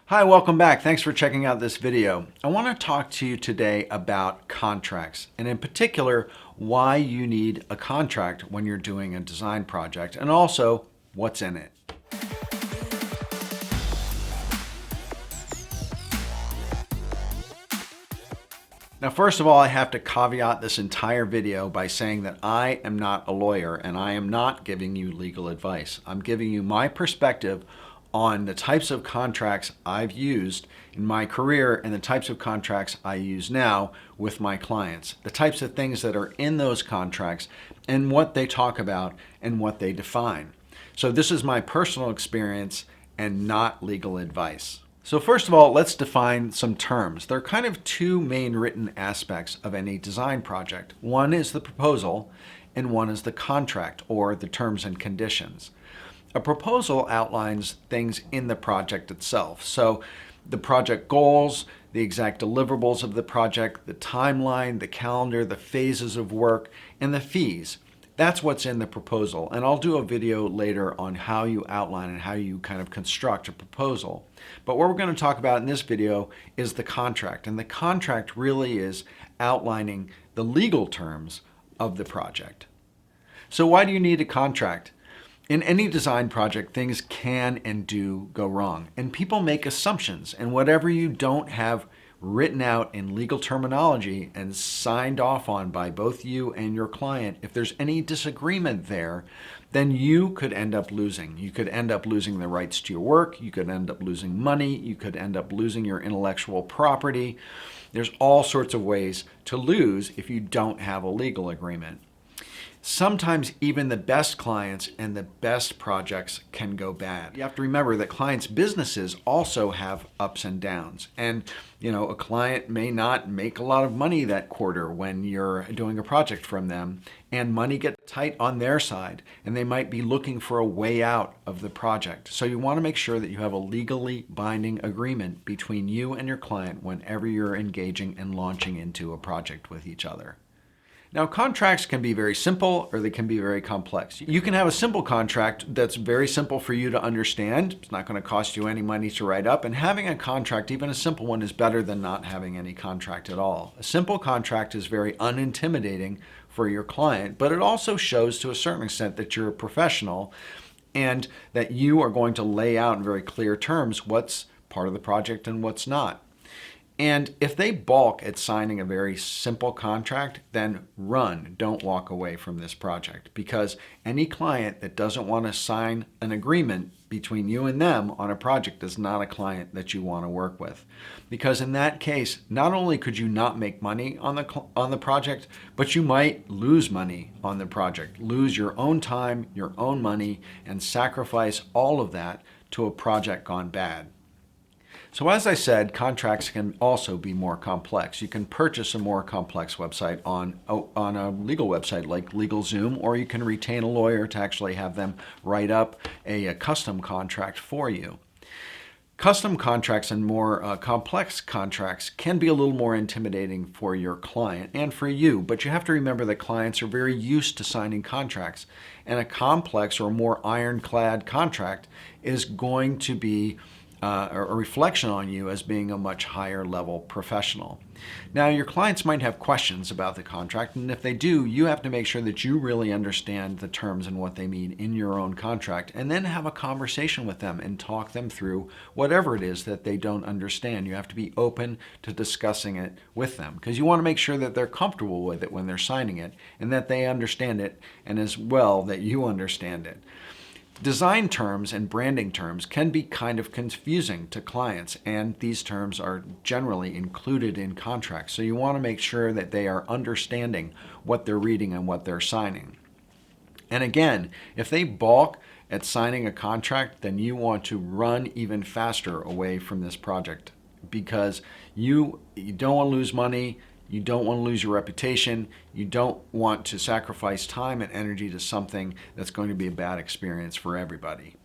Hi, welcome back. Thanks for checking out this video. I want to talk to you today about contracts, and in particular, why you need a contract when you're doing a design project, and also what's in it. Now, first of all, I have to caveat this entire video by saying that I am not a lawyer and I am not giving you legal advice. I'm giving you my perspective on the types of contracts I've used in my career and the types of contracts I use now with my clients, the types of things that are in those contracts and what they talk about and what they define. So this is my personal experience and not legal advice. So first of all, let's define some terms. There are kind of two main written aspects of any design project. One is the proposal and one is the contract, or the terms and conditions. A proposal outlines things in the project itself. So the project goals, the exact deliverables of the project, the timeline, the calendar, the phases of work, and the fees. That's what's in the proposal. And I'll do a video later on how you outline and how you kind of construct a proposal. But what we're going to talk about in this video is the contract. And the contract really is outlining the legal terms of the project. So why do you need a contract? In any design project, things can and do go wrong. And people make assumptions. And whatever you don't have written out in legal terminology and signed off on by both you and your client, if there's any disagreement there, then you could end up losing. You could end up losing the rights to your work. You could end up losing money. You could end up losing your intellectual property. There's all sorts of ways to lose if you don't have a legal agreement. Sometimes even the best clients and the best projects can go bad. You have to remember that clients' businesses also have ups and downs. And a client may not make a lot of money that quarter when you're doing a project from them, and money gets tight on their side, and they might be looking for a way out of the project. So you want to make sure that you have a legally binding agreement between you and your client whenever you're engaging and launching into a project with each other. Now, contracts can be very simple or they can be very complex. You can have a simple contract that's very simple for you to understand. It's not going to cost you any money to write up. And having a contract, even a simple one, is better than not having any contract at all. A simple contract is very unintimidating for your client, but it also shows to a certain extent that you're a professional and that you are going to lay out in very clear terms what's part of the project and what's not. And if they balk at signing a very simple contract, then run. Don't walk away from this project, because any client that doesn't want to sign an agreement between you and them on a project is not a client that you want to work with. Because in that case, not only could you not make money on the project, but you might lose money on the project, lose your own time, your own money, and sacrifice all of that to a project gone bad. So as I said, contracts can also be more complex. You can purchase a more complex website on a legal website like LegalZoom, or you can retain a lawyer to actually have them write up a custom contract for you. Custom contracts and more complex contracts can be a little more intimidating for your client and for you, but you have to remember that clients are very used to signing contracts, and a complex or more ironclad contract is going to be a reflection on you as being a much higher level professional. Now, your clients might have questions about the contract, and if they do, you have to make sure that you really understand the terms and what they mean in your own contract, and then have a conversation with them and talk them through whatever it is that they don't understand. You have to be open to discussing it with them, because you want to make sure that they're comfortable with it when they're signing it, and that they understand it, and as well that you understand it. Design terms and branding terms can be kind of confusing to clients, and these terms are generally included in contracts. So you want to make sure that they are understanding what they're reading and what they're signing. And again, if they balk at signing a contract, then you want to run even faster away from this project, because you don't want to lose money. You don't want to lose your reputation. You don't want to sacrifice time and energy to something that's going to be a bad experience for everybody.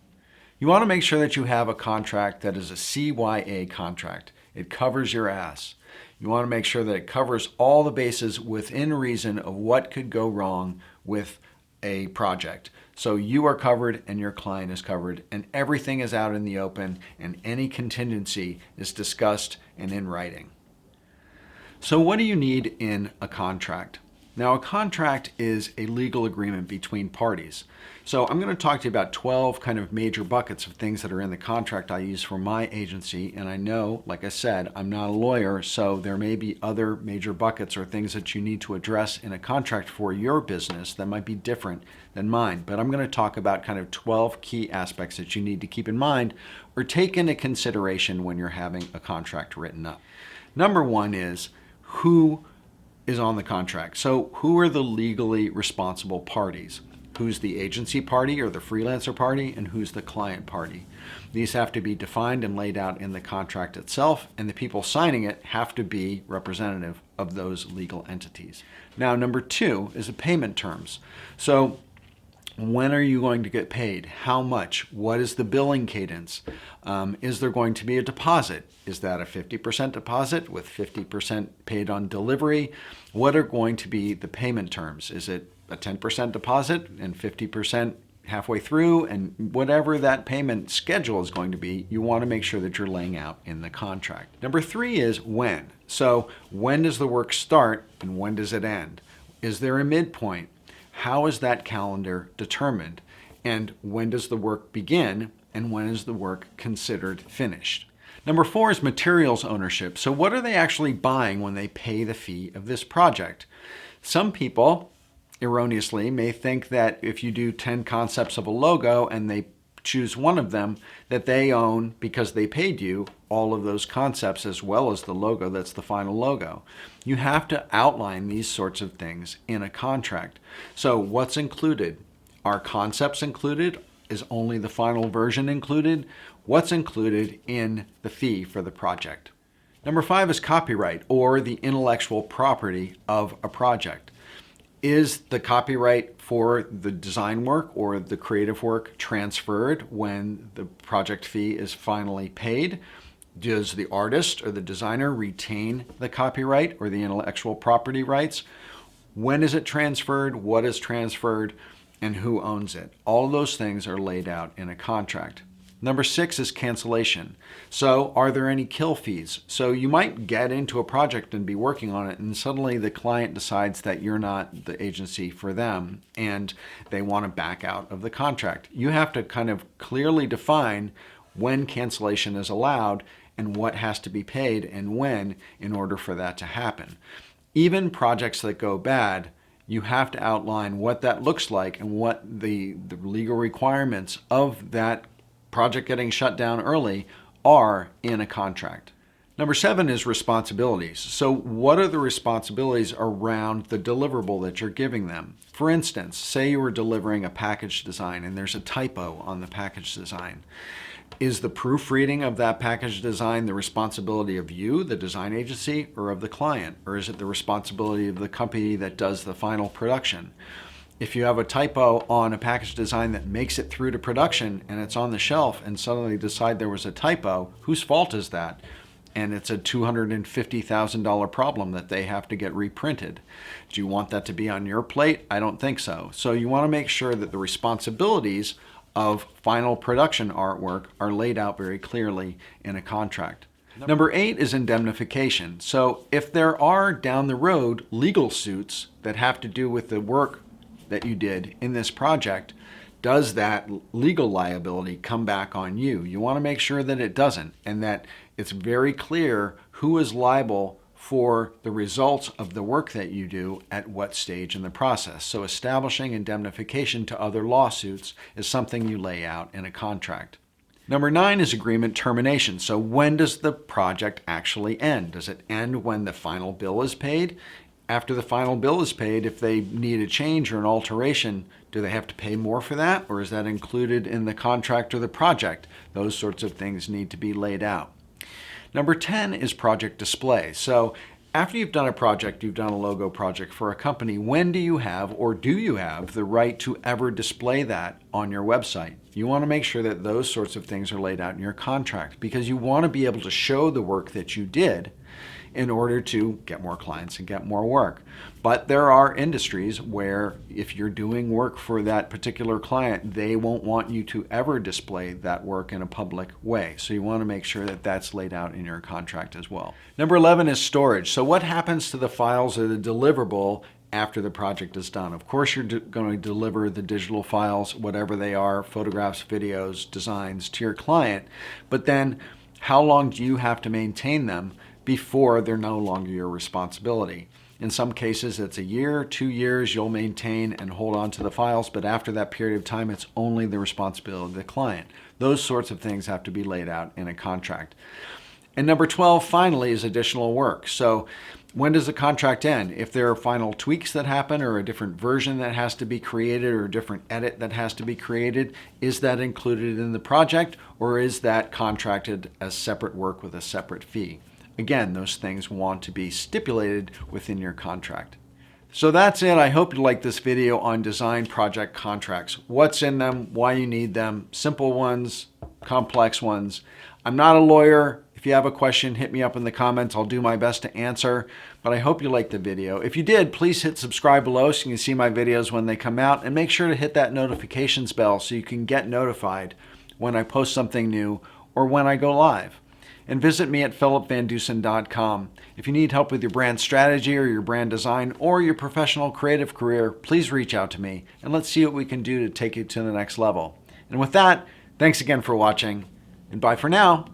You want to make sure that you have a contract that is a CYA contract. It covers your ass. You want to make sure that it covers all the bases within reason of what could go wrong with a project. So you are covered and your client is covered, and everything is out in the open, and any contingency is discussed and in writing. So what do you need in a contract? Now, a contract is a legal agreement between parties. So I'm going to talk to you about 12 kind of major buckets of things that are in the contract I use for my agency. And I know, like I said, I'm not a lawyer, so there may be other major buckets or things that you need to address in a contract for your business that might be different than mine. But I'm going to talk about kind of 12 key aspects that you need to keep in mind or take into consideration when you're having a contract written up. Number one is who is on the contract. So who are the legally responsible parties? Who's the agency party or the freelancer party, and who's the client party? These have to be defined and laid out in the contract itself, and the people signing it have to be representative of those legal entities. Now, number two is the payment terms. So when are you going to get paid? How much? What is the billing cadence? Is there going to be a deposit? Is that a 50% deposit with 50% paid on delivery? What are going to be the payment terms? Is it a 10% deposit and 50% halfway through? And whatever that payment schedule is going to be, you want to make sure that you're laying out in the contract. Number three is when. So when does the work start and when does it end? Is there a midpoint? How is that calendar determined? And when does the work begin? And when is the work considered finished? Number four is materials ownership. So what are they actually buying when they pay the fee of this project? Some people erroneously may think that if you do 10 concepts of a logo and they choose one of them, that they own, because they paid you, all of those concepts as well as the logo that's the final logo. You have to outline these sorts of things in a contract. So what's included? Are concepts included? Is only the final version included? What's included in the fee for the project? Number five is copyright, or the intellectual property of a project. Is the copyright for the design work or the creative work transferred when the project fee is finally paid? Does the artist or the designer retain the copyright or the intellectual property rights? When is it transferred? What is transferred? And who owns it? All of those things are laid out in a contract. Number six is cancellation. So are there any kill fees? So you might get into a project and be working on it, and suddenly the client decides that you're not the agency for them and they want to back out of the contract. You have to kind of clearly define when cancellation is allowed and what has to be paid and when in order for that to happen. Even projects that go bad, you have to outline what that looks like and what the legal requirements of that project getting shut down early are in a contract. Number seven is responsibilities. So what are the responsibilities around the deliverable that you're giving them? For instance, say you were delivering a package design and there's a typo on the package design. Is the proofreading of that package design the responsibility of you, the design agency, or of the client? Or is it the responsibility of the company that does the final production? If you have a typo on a package design that makes it through to production and it's on the shelf and suddenly decide there was a typo, whose fault is that? And it's a $250,000 problem that they have to get reprinted. Do you want that to be on your plate? I don't think so. So you want to make sure that the responsibilities of final production artwork are laid out very clearly in a contract. Number eight is indemnification. So if there are down the road legal suits that have to do with the work that you did in this project, does that legal liability come back on you? You want to make sure that it doesn't, and that it's very clear who is liable for the results of the work that you do at what stage in the process. So establishing indemnification to other lawsuits is something you lay out in a contract. Number nine is agreement termination. So when does the project actually end? Does it end when the final bill is paid? After the final bill is paid, if they need a change or an alteration, do they have to pay more for that? Or is that included in the contract or the project? Those sorts of things need to be laid out. Number 10 is project display. So after you've done a project, you've done a logo project for a company, when do you have, or do you have, the right to ever display that on your website? You want to make sure that those sorts of things are laid out in your contract, because you want to be able to show the work that you did in order to get more clients and get more work. But there are industries where if you're doing work for that particular client, they won't want you to ever display that work in a public way. So you want to make sure that that's laid out in your contract as well. Number 11 is storage. So what happens to the files or the deliverable after the project is done? Of course, you're going to deliver the digital files, whatever they are, photographs, videos, designs, to your client. But then how long do you have to maintain them before they're no longer your responsibility? In some cases, it's a year, 2 years, you'll maintain and hold on to the files, but after that period of time, it's only the responsibility of the client. Those sorts of things have to be laid out in a contract. And number 12, finally, is additional work. So when does the contract end? If there are final tweaks that happen or a different version that has to be created or a different edit that has to be created, is that included in the project or is that contracted as separate work with a separate fee? Again, those things want to be stipulated within your contract. So that's it. I hope you liked this video on design project contracts. What's in them, why you need them, simple ones, complex ones. I'm not a lawyer. If you have a question, hit me up in the comments. I'll do my best to answer, but I hope you liked the video. If you did, please hit subscribe below so you can see my videos when they come out, and make sure to hit that notifications bell so you can get notified when I post something new or when I go live. And visit me at philipvandusen.com. If you need help with your brand strategy or your brand design or your professional creative career, please reach out to me and let's see what we can do to take you to the next level. And with that, thanks again for watching, and bye for now.